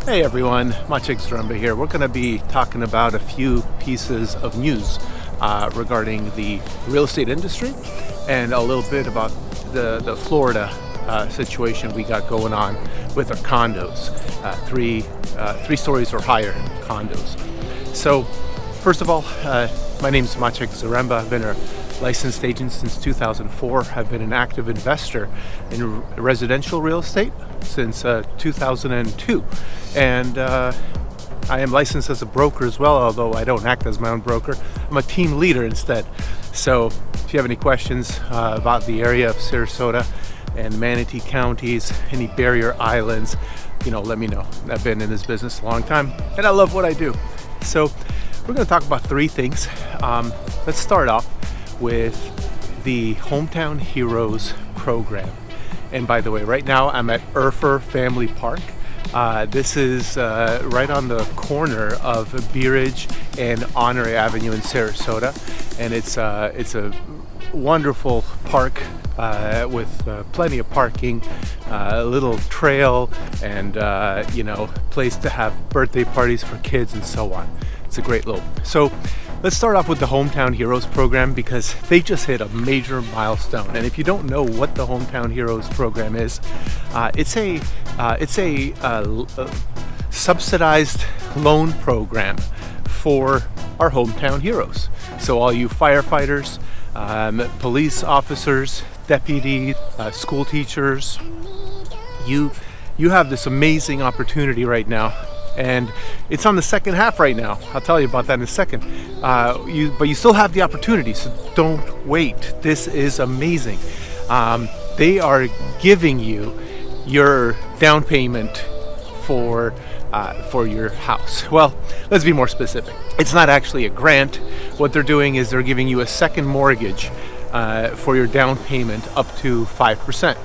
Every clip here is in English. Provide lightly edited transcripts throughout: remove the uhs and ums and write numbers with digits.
Hey everyone, Maciek Zaremba here. We're going to be talking about a few pieces of news regarding the real estate industry and a little bit about the Florida situation we got going on with our condos, three stories or higher condos. So first of all, my name is Maciek Zaremba. I've been a licensed agent since 2004. I've been an active investor in residential real estate since 2002. And I am licensed as a broker as well, although I don't act as my own broker. I'm a team leader instead. So if you have any questions about the area of Sarasota and Manatee counties, any barrier islands, let me know. I've been in this business a long time and I love what I do. So we're going to talk about three things. Let's start off with the Hometown Heroes program. And by the way, right now I'm at Urfer Family Park. This is right on the corner of Beeridge and Honorary Avenue in Sarasota, and it's a wonderful park with plenty of parking, a little trail, and place to have birthday parties for kids and so on. It's a great little. So let's start off with the Hometown Heroes program because they just hit a major milestone. And if you don't know what the Hometown Heroes program is, it's a subsidized loan program for our hometown heroes. So all you firefighters, police officers, deputies, school teachers, you have this amazing opportunity right now. And it's on the second half right now. I'll tell you about that in a second. But you still have the opportunity, so don't wait. This is amazing. They are giving you your down payment for your house. Well, let's be more specific. It's not actually a grant. What they're doing is they're giving you a second mortgage for your down payment up to 5%.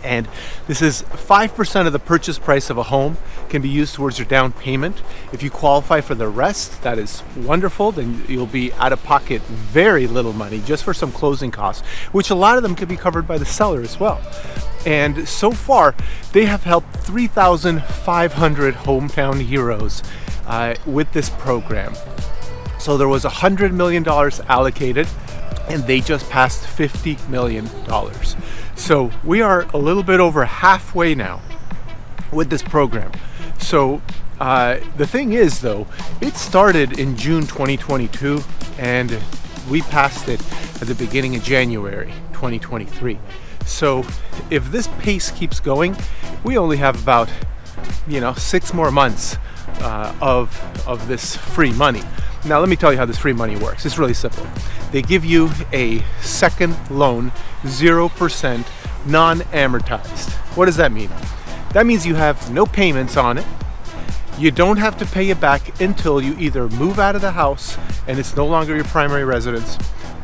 And this is 5% of the purchase price of a home can be used towards your down payment. If you qualify for the rest, that is wonderful. Then you'll be out of pocket very little money just for some closing costs, which a lot of them could be covered by the seller as well. And so far, they have helped 3,500 hometown heroes with this program. So there was $100 million allocated, and they just passed $50 million. So we are a little bit over halfway now with this program. So the thing is, though, it started in June 2022 and we passed it at the beginning of January 2023. So if this pace keeps going, we only have about 6 more months of this free money. Now let me tell you how this free money works. It's really simple. They give you a second loan, 0% non-amortized. What does that mean? That means you have no payments on it. You don't have to pay it back until you either move out of the house and it's no longer your primary residence,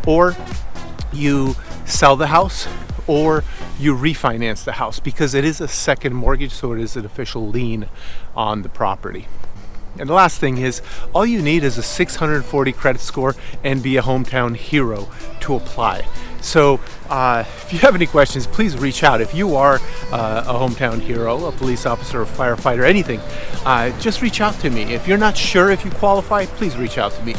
or you sell the house, or you refinance the house, because it is a second mortgage, so it is an official lien on the property. And the last thing is, all you need is a 640 credit score and be a hometown hero to apply. So if you have any questions, please reach out. If you are a hometown hero, a police officer, a firefighter, anything, just reach out to me. If you're not sure if you qualify, please reach out to me.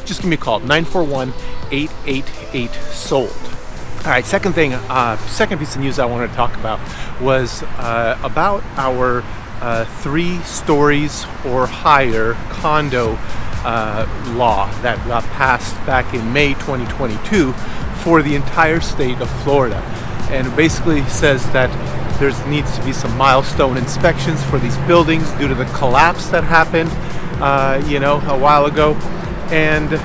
Just give me a call, 941-888-SOLD. All right, second piece of news I wanted to talk about was about our 3 stories or higher condo law that got passed back in May 2022 for the entire state of Florida. And it basically says that there needs to be some milestone inspections for these buildings due to the collapse that happened a while ago, and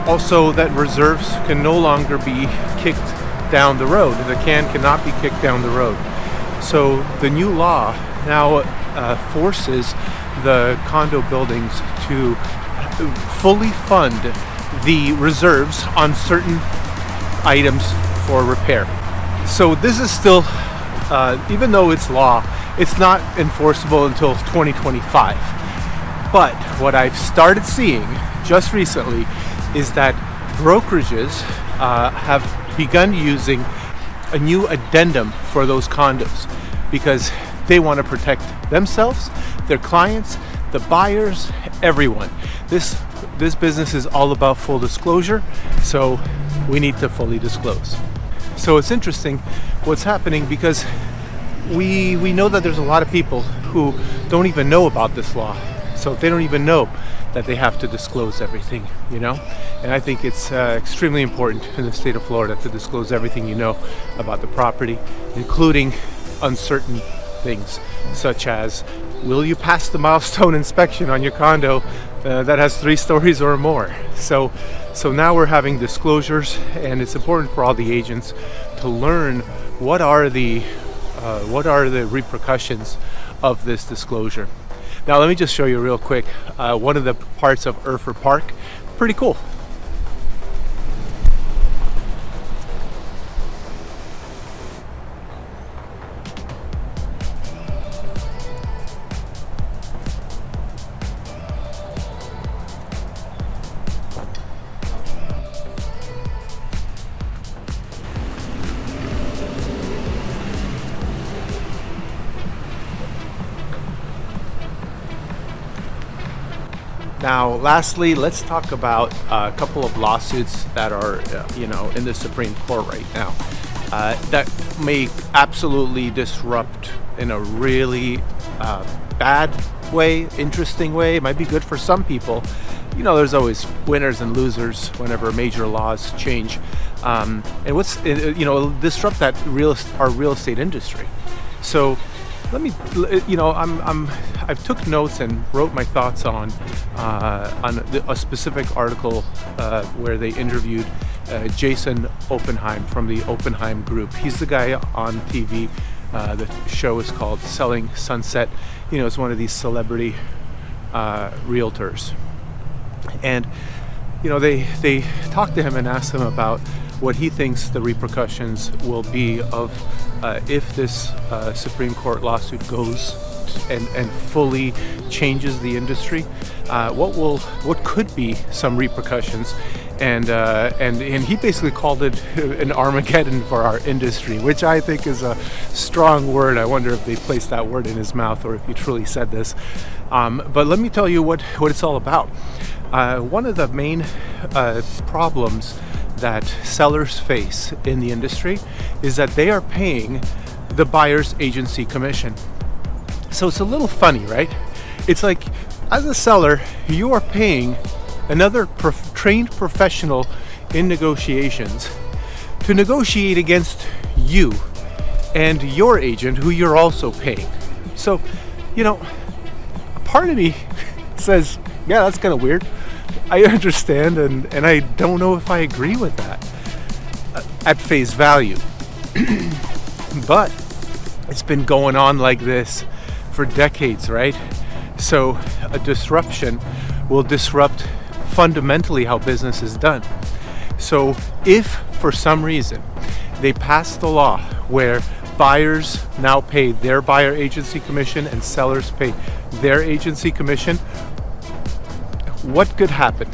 also that reserves can no longer be kicked down the road. The can cannot be kicked down the road. So the new law now forces the condo buildings to fully fund the reserves on certain items for repair. So this is still, even though it's law, it's not enforceable until 2025. But what I've started seeing just recently is that brokerages have begun using a new addendum for those condos, because They want to protect themselves, their clients, the buyers, everyone. This business is all about full disclosure, so we need to fully disclose. So it's interesting what's happening, because we know that there's a lot of people who don't even know about this law. So they don't even know that they have to disclose everything, And I think it's extremely important in the state of Florida to disclose everything you know about the property, including uncertain things, such as, will you pass the milestone inspection on your condo that has 3 stories or more? So now we're having disclosures, and it's important for all the agents to learn what are the repercussions of this disclosure. Now let me just show you real quick one of the parts of Urford Park. Pretty cool. Now, lastly, let's talk about a couple of lawsuits that are, in the Supreme Court right now that may absolutely disrupt in a really bad way, interesting way. It might be good for some people. There's always winners and losers whenever major laws change, and disrupt that our real estate industry. So let me, I've took notes and wrote my thoughts on a specific article where they interviewed Jason Oppenheim from the Oppenheim Group. He's the guy on TV. The show is called Selling Sunset. It's one of these celebrity realtors. And, they talked to him and asked him about what he thinks the repercussions will be of if this Supreme Court lawsuit goes and fully changes the industry. What could be some repercussions, and he basically called it an Armageddon for our industry, which I think is a strong word. I wonder if they placed that word in his mouth or if he truly said this. But let me tell you what it's all about. One of the main problems that sellers face in the industry is that they are paying the buyer's agency commission. So it's a little funny, right? It's like, as a seller, you are paying another trained professional in negotiations to negotiate against you and your agent, who you're also paying. So, a part of me says, yeah, that's kind of weird. I understand, and I don't know if I agree with that at face value. But it's been going on like this for decades, right? So a disruption will disrupt fundamentally how business is done. So if for some reason they pass the law where buyers now pay their buyer agency commission and sellers pay their agency commission, what could happen?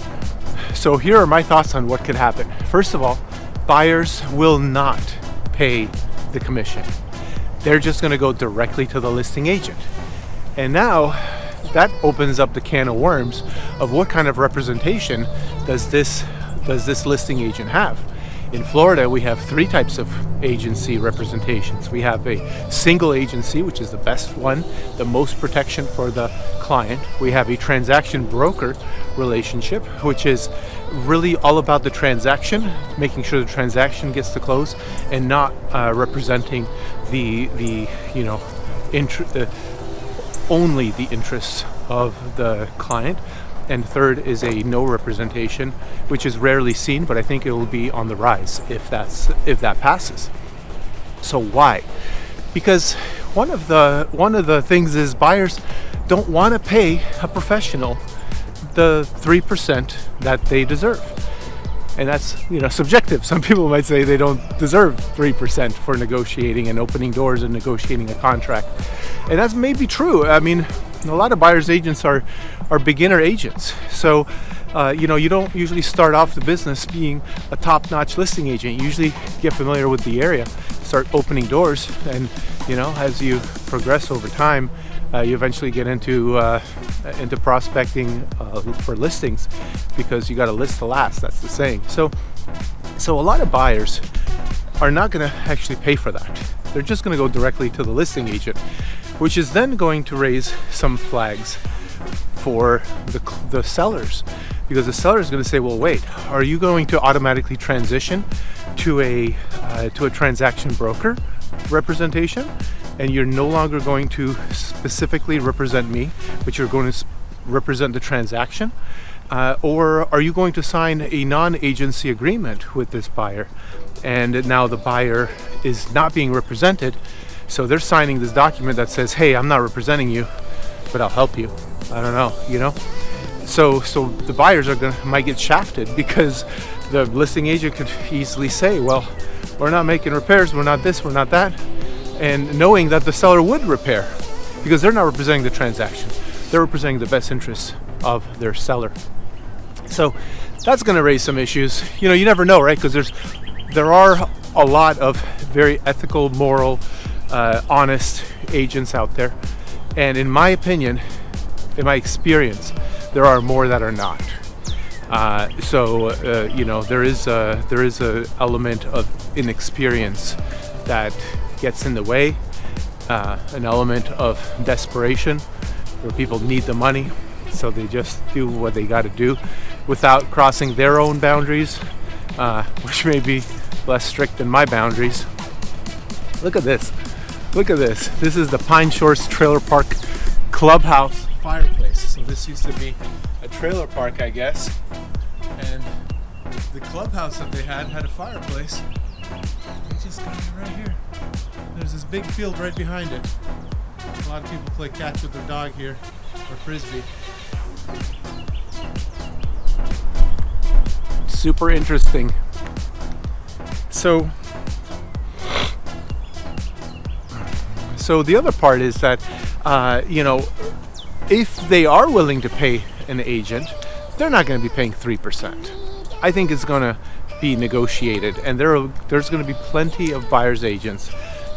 So here are my thoughts on what could happen. First of all, buyers will not pay the commission. They're just going to go directly to the listing agent. And now that opens up the can of worms of what kind of representation does this listing agent have. In Florida, we have 3 types of agency representations. We have a single agency, which is the best one, the most protection for the client. We have a transaction broker relationship, which is really all about the transaction, making sure the transaction gets to close, and not representing only the interests of the client. And third is a no representation, which is rarely seen, but I think it will be on the rise if that passes. So why? Because one of the things is buyers don't want to pay a professional the 3% that they deserve. And that's, subjective. Some people might say they don't deserve 3% for negotiating and opening doors and negotiating a contract. And that's maybe true. I mean, a lot of buyers agents are beginner agents. So you don't usually start off the business being a top-notch listing agent. You usually get familiar with the area, start opening doors, and as you progress over time, you eventually get into prospecting for listings, because you got to list to last. That's the saying. So a lot of buyers are not going to actually pay for that. They're just going to go directly to the listing agent, which is then going to raise some flags for the sellers, because the seller is going to say, well, wait, are you going to automatically transition to a transaction broker representation, and you're no longer going to specifically represent me, but you're going to represent the transaction? Or are you going to sign a non-agency agreement with this buyer, and now the buyer is not being represented, so they're signing this document that says, hey, I'm not representing you, but I'll help you. I don't know, So the buyers might get shafted, because the listing agent could easily say, well, we're not making repairs, we're not this, we're not that, and knowing that the seller would repair, because they're not representing the transaction, they're representing the best interests of their seller. So that's going to raise some issues. You never know, right? Because there are a lot of very ethical, moral, honest agents out there, and in my opinion, in my experience, there are more that are not. There is a element of inexperience that gets in the way, an element of desperation, where people need the money, so they just do what they got to do without crossing their own boundaries, which may be less strict than my boundaries. Look at this. This is the Pine Shores Trailer Park clubhouse fireplace. So this used to be a trailer park, I guess, and the clubhouse that they had a fireplace. They just got it right here. There's this big field right behind it. A lot of people play catch with their dog here, or frisbee. Super interesting. So the other part is that, if they are willing to pay an agent, they're not going to be paying 3%. I think it's going to be negotiated, and there's going to be plenty of buyer's agents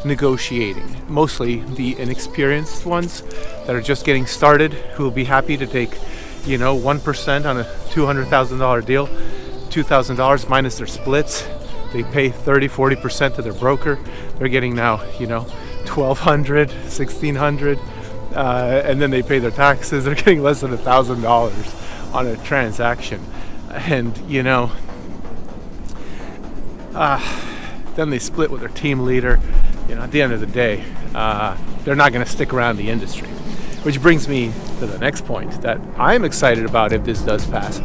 negotiating, mostly the inexperienced ones that are just getting started, who will be happy to take 1% on a $200,000 deal, $2,000 minus their splits. They pay 30-40% to their broker. They're getting now $1,200, $1,600, and then they pay their taxes. They're getting less than $1,000 on a transaction, and then they split with their team leader. At the end of the day, they're not going to stick around the industry. Which brings me to the next point that I'm excited about if this does pass,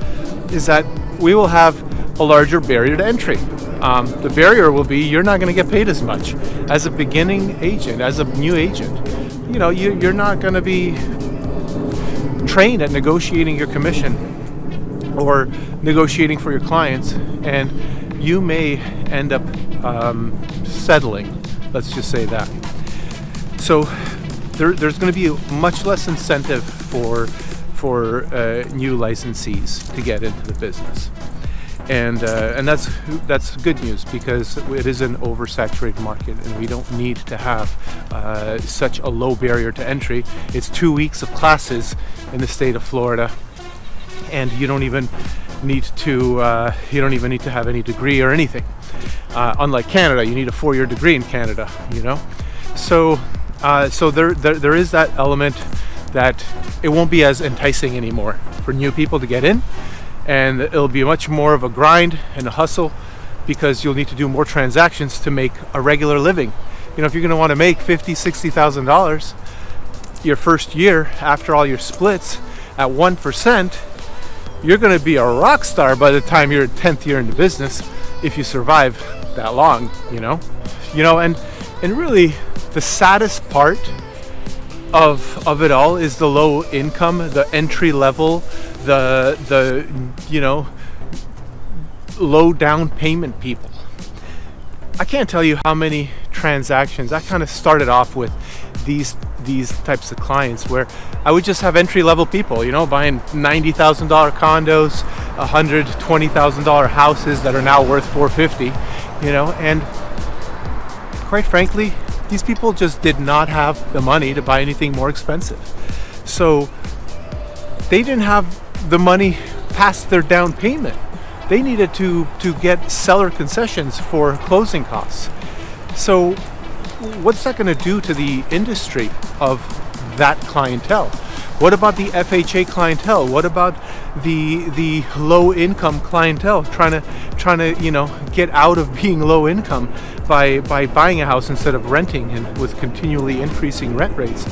is that we will have a larger barrier to entry. The barrier will be you're not going to get paid as much as a beginning agent, as a new agent. You're not going to be trained at negotiating your commission or negotiating for your clients, and you may end up settling. Let's just say that. So there's going to be much less incentive for new licensees to get into the business, and that's good news, because it is an oversaturated market, and we don't need to have such a low barrier to entry. It's 2 weeks of classes in the state of Florida, and you don't even need to have any degree or anything. Unlike Canada, you need a 4-year degree in Canada. So there is that element that it won't be as enticing anymore for new people to get in, and it'll be much more of a grind and a hustle, because you'll need to do more transactions to make a regular living. If you're going to want to make $50,000-$60,000 your first year after all your splits at 1%, you're going to be a rock star by the time you're 10th year in the business, if you survive that long. And really the saddest part of it all is the low income, the entry level, the low down payment people. I can't tell you how many transactions I kind of started off with these these types of clients where I would just have entry-level people, buying $90,000 condos, $120,000 houses that are now worth $450, and quite frankly, these people just did not have the money to buy anything more expensive. So they didn't have the money past their down payment. They needed to get seller concessions for closing costs. So what's that going to do to the industry of that clientele? What about the FHA clientele? What about the low income clientele trying to get out of being low income by buying a house instead of renting, and with continually increasing rent rates?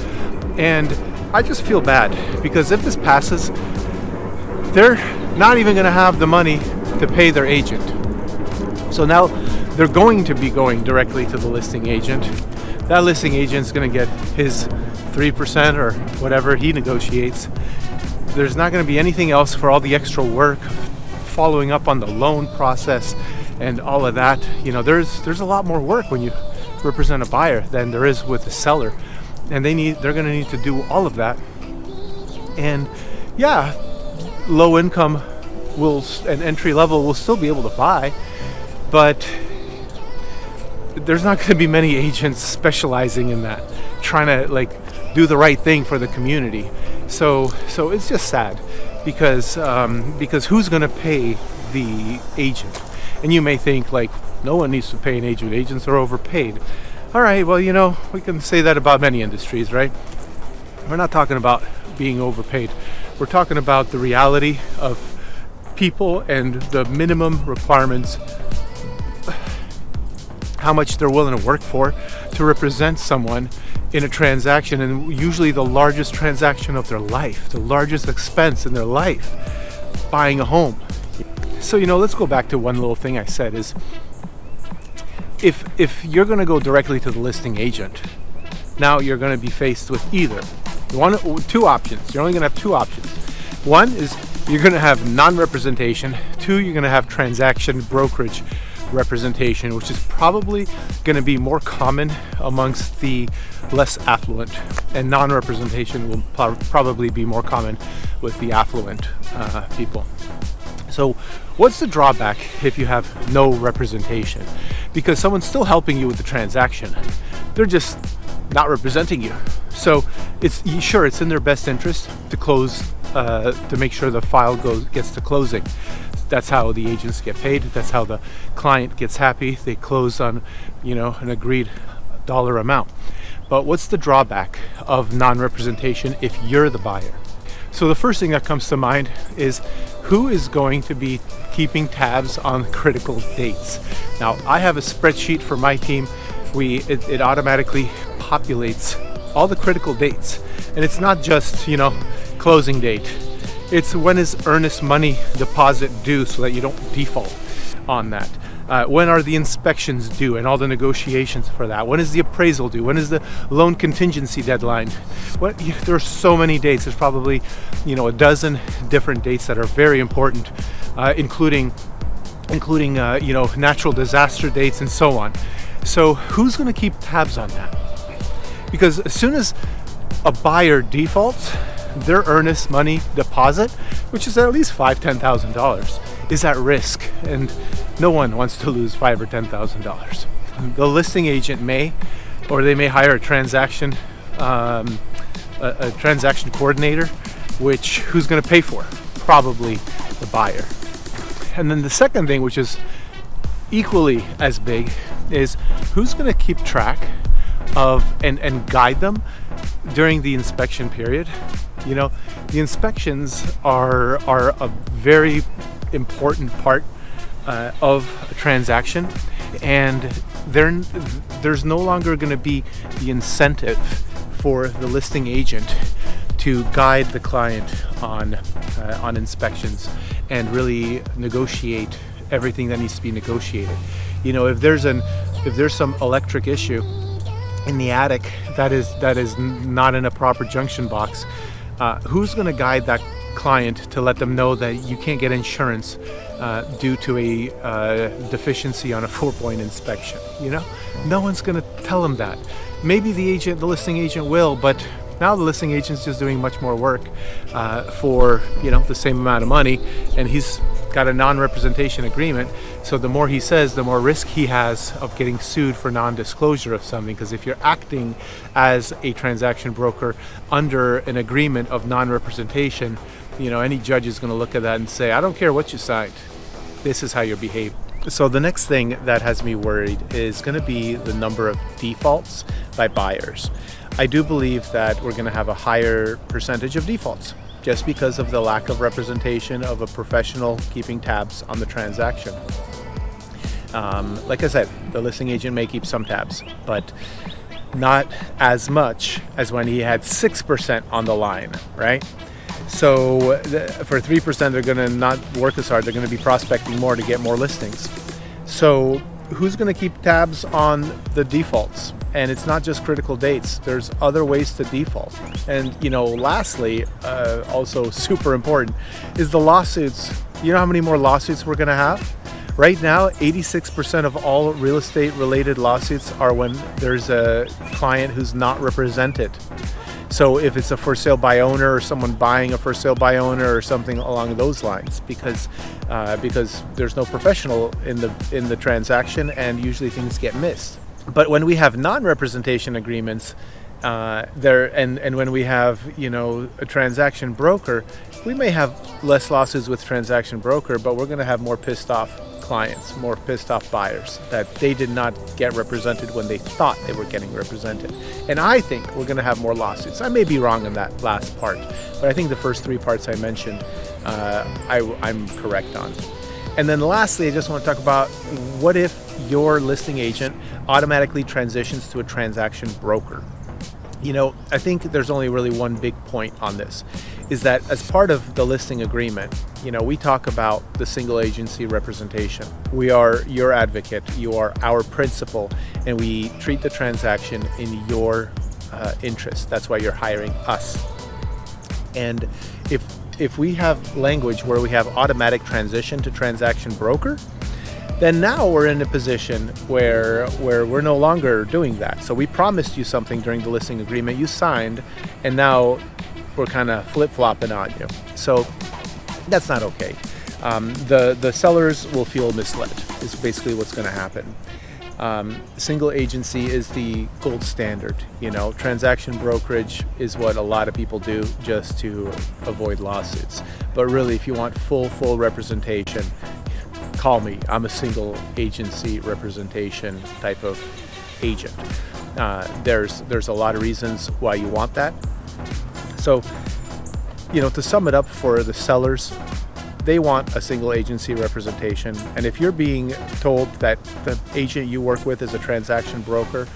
And I just feel bad, because if this passes, they're not even going to have the money to pay their agent. So now they're going to be going directly to the listing agent. That listing agent's going to get his 3% or whatever he negotiates. There's not going to be anything else for all the extra work following up on the loan process and all of that. There's a lot more work when you represent a buyer than there is with a seller, and they're going to need to do all of that. And yeah, low income and entry level will still be able to buy, but there's not going to be many agents specializing in that, trying to do the right thing for the community. So it's just sad, because who's going to pay the agent? And you may think no one needs to pay an agent. Agents are overpaid. All right, well, we can say that about many industries, right? We're not talking about being overpaid. We're talking about the reality of people and the minimum requirements, how much they're willing to work for to represent someone in a transaction, and usually the largest transaction of their life, the largest expense in their life, buying a home. So let's go back to one little thing I said is, if you're going to go directly to the listing agent, now you're going to be faced with either two options. You're only going to have two options. One is you're going to have non-representation. Two, you're going to have transaction brokerage representation, which is probably going to be more common amongst the less affluent, and non-representation will probably be more common with the affluent people. So what's the drawback if you have no representation? Because someone's still helping you with the transaction, they're just not representing you. So it's in their best interest to close, to make sure the file gets to closing. That's how the agents get paid. That's how the client gets happy. They close on, an agreed dollar amount. But what's the drawback of non-representation if you're the buyer? So the first thing that comes to mind is, who is going to be keeping tabs on critical dates? Now, I have a spreadsheet for my team. It automatically populates all the critical dates, and it's not just closing date. It's when is earnest money deposit due, so that you don't default on that. When are the inspections due and all the negotiations for that? When is the appraisal due? When is the loan contingency deadline? There are so many dates. There's probably a dozen different dates that are very important, including natural disaster dates and so on. So who's going to keep tabs on that? Because as soon as a buyer defaults, their earnest money deposit, which is at least $5,000-$10,000, is at risk, and no one wants to lose $5,000 or $10,000. The listing agent may hire a transaction coordinator, who's going to pay for? Probably the buyer. And then the second thing, which is equally as big, is who's going to keep track of and guide them during the inspection period. The inspections are a very important part of a transaction, and there's no longer going to be the incentive for the listing agent to guide the client on inspections and really negotiate everything that needs to be negotiated. If there's some electric issue in the attic that is not in a proper junction box, who's going to guide that client to let them know that you can't get insurance due to a deficiency on a 4-point inspection? No one's going to tell them that. maybe the listing agent will, but now the listing agent's just doing much more work for the same amount of money, and he's got a non-representation agreement. So the more he says, the more risk he has of getting sued for non-disclosure of something. Because if you're acting as a transaction broker under an agreement of non-representation, any judge is going to look at that and say, I don't care what you signed, this is how you're behaving. So the next thing that has me worried is going to be the number of defaults by buyers. I do believe that we're going to have a higher percentage of defaults just because of the lack of representation of a professional keeping tabs on the transaction. Like I said, the listing agent may keep some tabs, but not as much as when he had 6% on the line, right? So for 3%, they're going to not work as hard. They're going to be prospecting more to get more listings. So who's going to keep tabs on the defaults? And it's not just critical dates. There's other ways to default. And lastly, also super important, is the lawsuits. You know how many more lawsuits we're going to have? Right now, 86% of all real estate related lawsuits are when there's a client who's not represented. So if it's a for sale by owner or someone buying a for sale by owner or something along those lines, because there's no professional in the transaction, and usually things get missed. But when we have non-representation agreements, and when we have a transaction broker, we may have less lawsuits with transaction broker, but we're going to have more pissed off clients, more pissed off buyers that they did not get represented when they thought they were getting represented. And I think we're going to have more lawsuits. I may be wrong in that last part, but I think the first three parts I mentioned, I'm correct on. And then lastly, I just want to talk about, what if your listing agent automatically transitions to a transaction broker? I think there's only really one big point on this, is that as part of the listing agreement, we talk about the single agency representation. We are your advocate, you are our principal, and we treat the transaction in your interest. That's why you're hiring us. And if we have language where we have automatic transition to transaction broker, then now we're in a position where we're no longer doing that. So we promised you something during the listing agreement, you signed, and now we're kind of flip-flopping on you. So that's not okay. The sellers will feel misled, is basically what's going to happen. Single agency is the gold standard. Transaction brokerage is what a lot of people do just to avoid lawsuits. But really, if you want full representation, call me. I'm a single agency representation type of agent. There's a lot of reasons why you want that. So, to sum it up for the sellers, they want a single agency representation. And if you're being told that the agent you work with is a transaction broker,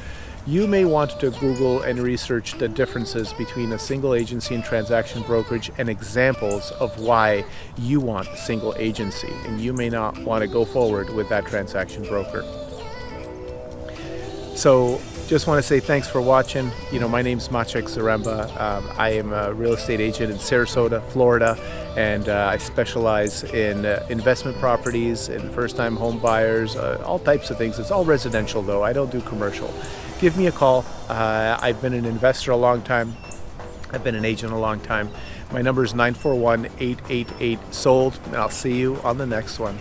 you may want to Google and research the differences between a single agency and transaction brokerage and examples of why you want single agency, and you may not want to go forward with that transaction broker. So just want to say thanks for watching. My name's Maciek Zaremba. I am a real estate agent in Sarasota, Florida, and I specialize in investment properties and first-time home buyers, all types of things. It's all residential though. I don't do commercial. Give me a call. I've been an investor a long time. I've been an agent a long time. My number is 941-888-SOLD, and I'll see you on the next one.